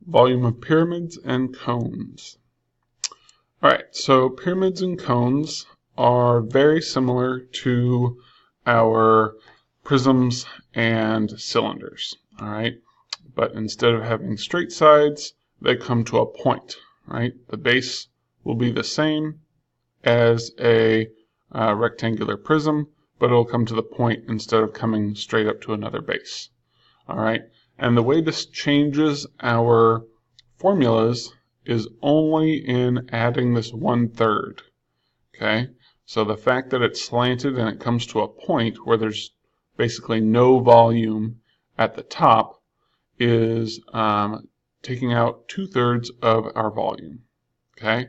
Volume of pyramids and cones. Alright, so pyramids and cones are very similar to our prisms and cylinders. Alright, but instead of having straight sides, they come to a point. Right, the base will be the same as a rectangular prism, but it'll come to the point instead of coming straight up to another base. Alright, and the way this changes our formulas is only in adding this 1/3. Okay, so the fact that it's slanted and it comes to a point where there's basically no volume at the top is taking out 2/3 of our volume. Okay,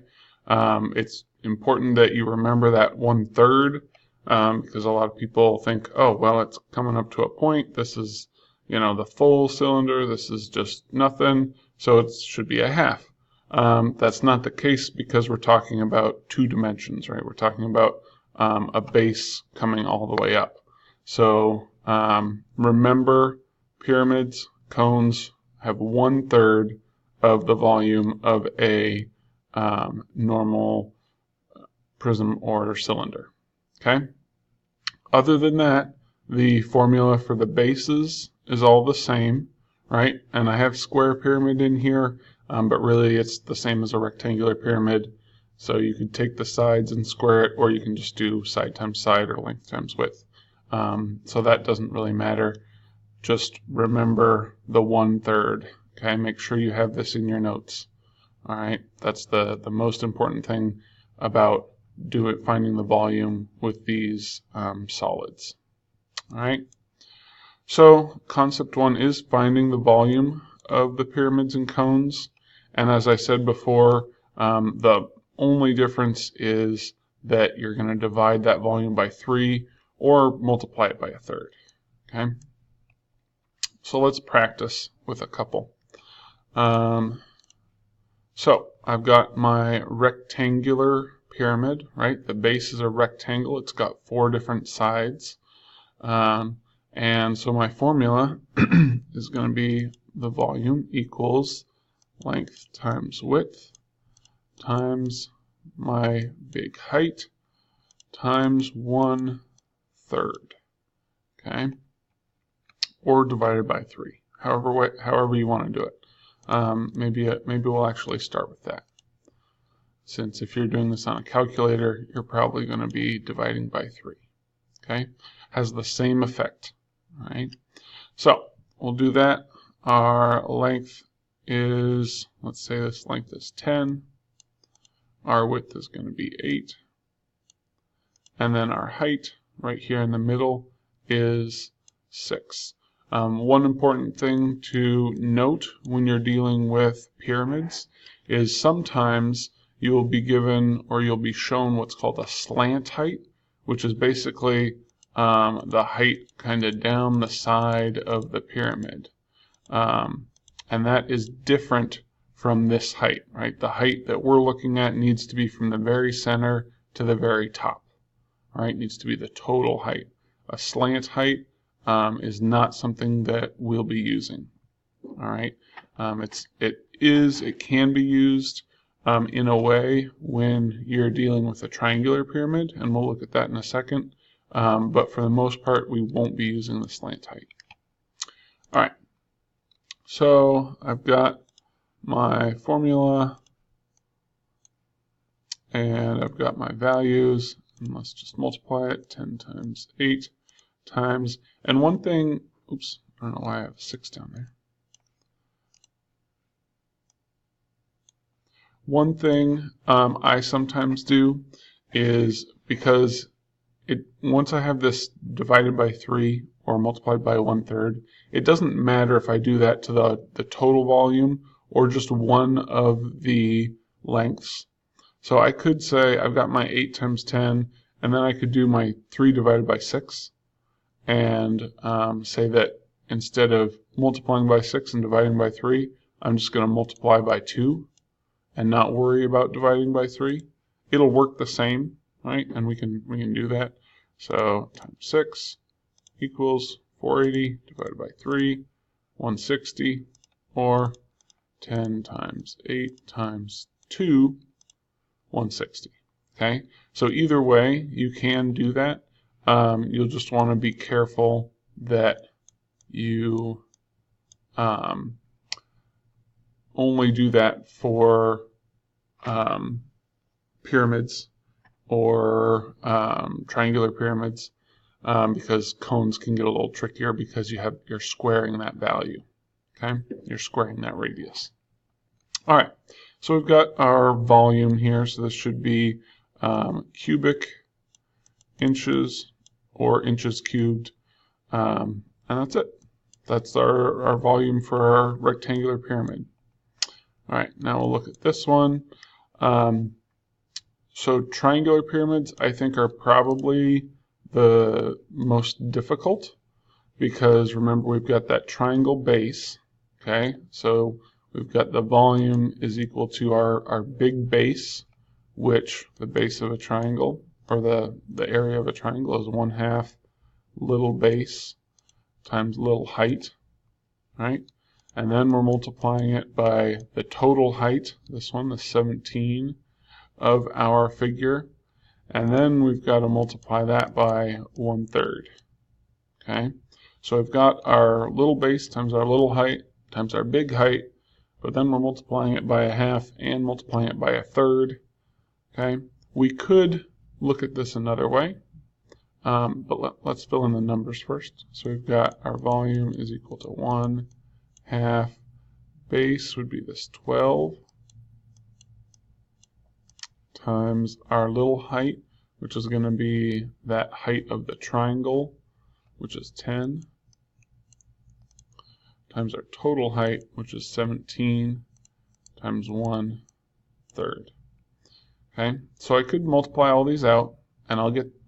it's important that you remember that 1/3 because a lot of people think, oh, well, it's coming up to a point. This is, the full cylinder. This is just nothing, so it should be a half. That's not the case because we're talking about 2 dimensions, right? We're talking about a base coming all the way up. So remember, pyramids, cones have 1/3 of the volume of a normal prism or cylinder. Okay. Other than that, the formula for the bases is all the same, right? And I have square pyramid in here, but really it's the same as a rectangular pyramid. So you could take the sides and square it, or you can just do side times side or length times width. So that doesn't really matter. Just remember the 1/3. Okay, make sure you have this in your notes. All right, that's the most important thing about finding the volume with these solids. All right, so concept 1 is finding the volume of the pyramids and cones, and as I said before, the only difference is that you're going to divide that volume by 3 or multiply it by 1/3. Okay, so let's practice with a couple. So I've got my rectangular pyramid, right? The base is a rectangle. It's got 4 different sides. And so my formula is going to be the volume equals length times width times my big height times 1/3. Okay? Or divided by 3. However you want to do it. Maybe we'll actually start with that. Since if you're doing this on a calculator, you're probably going to be dividing by 3. Okay? Has the same effect. All right? So we'll do that. Our length is, let's say this length is 10. Our width is going to be 8. And then our height right here in the middle is 6. One important thing to note when you're dealing with pyramids is sometimes you'll be given or you'll be shown what's called a slant height, which is basically the height kind of down the side of the pyramid. And that is different from this height, right? The height that we're looking at needs to be from the very center to the very top, right? It needs to be the total height. A slant height is not something that we'll be using. All right, it can be used in a way when you're dealing with a triangular pyramid, and we'll look at that in a second. But for the most part, we won't be using the slant height. All right, so I've got my formula, and I've got my values, and let's just multiply it. 10 times 8 times, and one thing, oops, I don't know why I have 6 down there. One thing I sometimes do is, because once I have this divided by 3 or multiplied by 1/3, it doesn't matter if I do that to the total volume or just one of the lengths. So I could say I've got my 8 times 10, and then I could do my 3 divided by 6. And say that instead of multiplying by 6 and dividing by 3, I'm just going to multiply by 2 and not worry about dividing by 3. It'll work the same, right? And we can do that. So times 6 equals 480 divided by 3, 160, or 10 times 8 times 2, 160. Okay, so either way, you can do that. You'll just want to be careful that you only do that for pyramids or triangular pyramids, because cones can get a little trickier because you're squaring that value. Okay, you're squaring that radius. All right, so we've got our volume here, so this should be cubic inches or inches cubed, and that's it. That's our volume for our rectangular pyramid. All right, now we'll look at this one. So triangular pyramids, I think, are probably the most difficult, because remember, we've got that triangle base. Okay, so we've got the volume is equal to our big base, which the base of a triangle, or the area of a triangle, is 1/2 little base times little height, right? And then we're multiplying it by the total height, this one, the 17 of our figure, and then we've got to multiply that by 1/3. Okay, so we've got our little base times our little height times our big height, but then we're multiplying it by 1/2 and multiplying it by 1/3. Okay, we could look at this another way, but let's fill in the numbers first. So we've got our volume is equal to 1/2 base would be this 12 times our little height, which is going to be that height of the triangle, which is 10, times our total height, which is 17, times 1/3. Okay, so I could multiply all these out, and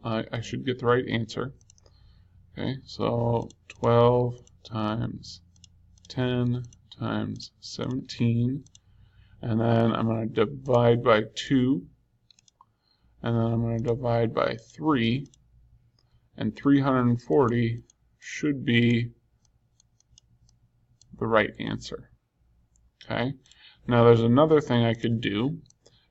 I should get the right answer. Okay, so 12 times 10 times 17, and then I'm going to divide by 2, and then I'm going to divide by 3, and 340 should be the right answer. Okay, now there's another thing I could do,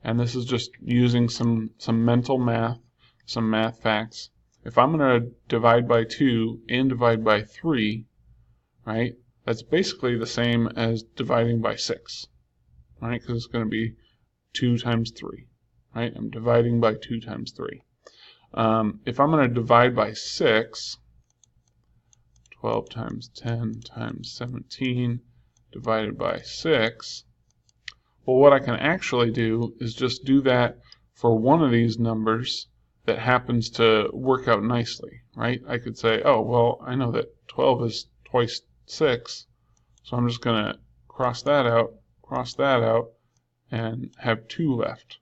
and this is just using some mental math, some math facts. If I'm going to divide by 2 and divide by 3, right, that's basically the same as dividing by 6, right, because it's going to be 2 times 3, right? I'm dividing by 2 times 3. If I'm going to divide by 6, 12 times 10 times 17 divided by 6, well, what I can actually do is just do that for one of these numbers that happens to work out nicely, right? I could say, oh, well, I know that 12 is twice 6, so I'm just going to cross that out, and have 2 left.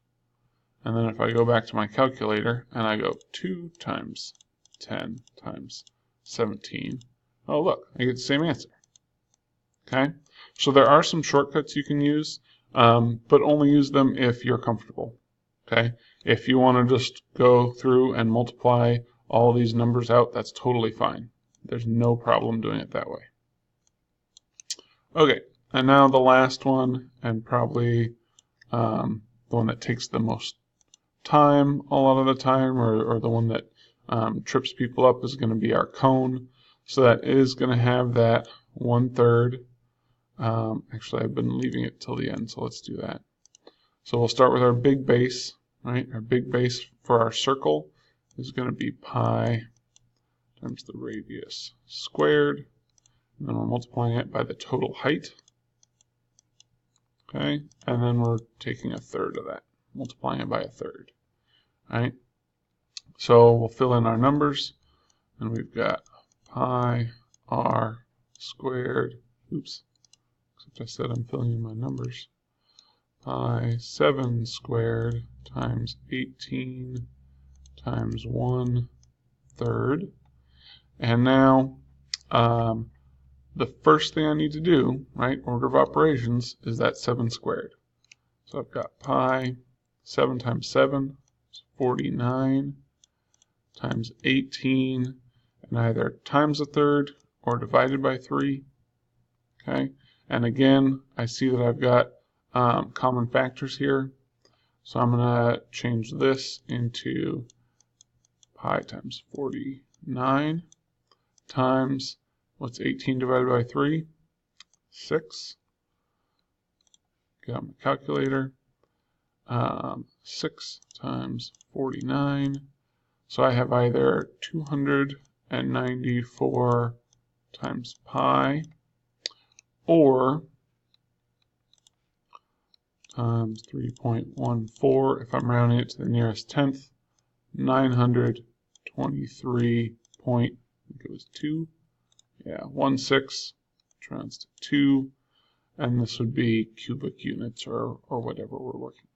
And then if I go back to my calculator and I go 2 times 10 times 17, oh, look, I get the same answer. Okay, so there are some shortcuts you can use, but only use them if you're comfortable. Okay, if you want to just go through and multiply all these numbers out, that's totally fine. There's no problem doing it that way. Okay, and now the last one, and probably the one that takes the most time a lot of the time, or the one that trips people up, is going to be our cone. So that is going to have that 1/3. Actually, I've been leaving it till the end, so let's do that. So we'll start with our big base, right? Our big base for our circle is going to be pi times the radius squared, and then we're multiplying it by the total height. Okay, and then we're taking 1/3 of that, multiplying it by 1/3. All right, so we'll fill in our numbers, and we've got pi r squared, oops, except I said I'm filling in my numbers, pi 7 squared times 18 times 1/3. And now the first thing I need to do, right, order of operations, is that 7 squared. So I've got pi 7 times 7 is 49 times 18, and either times 1/3 or divided by 3. Okay, And again, I see that I've got common factors here. So I'm going to change this into pi times 49 times, what's 18 divided by 3? 6. Get out my calculator. 6 times 49. So I have either 294 times pi or times 3.14, if I'm rounding it to the nearest tenth, 923 point, I think it was 2, yeah, 16, rounds to 2, and this would be cubic units or whatever we're working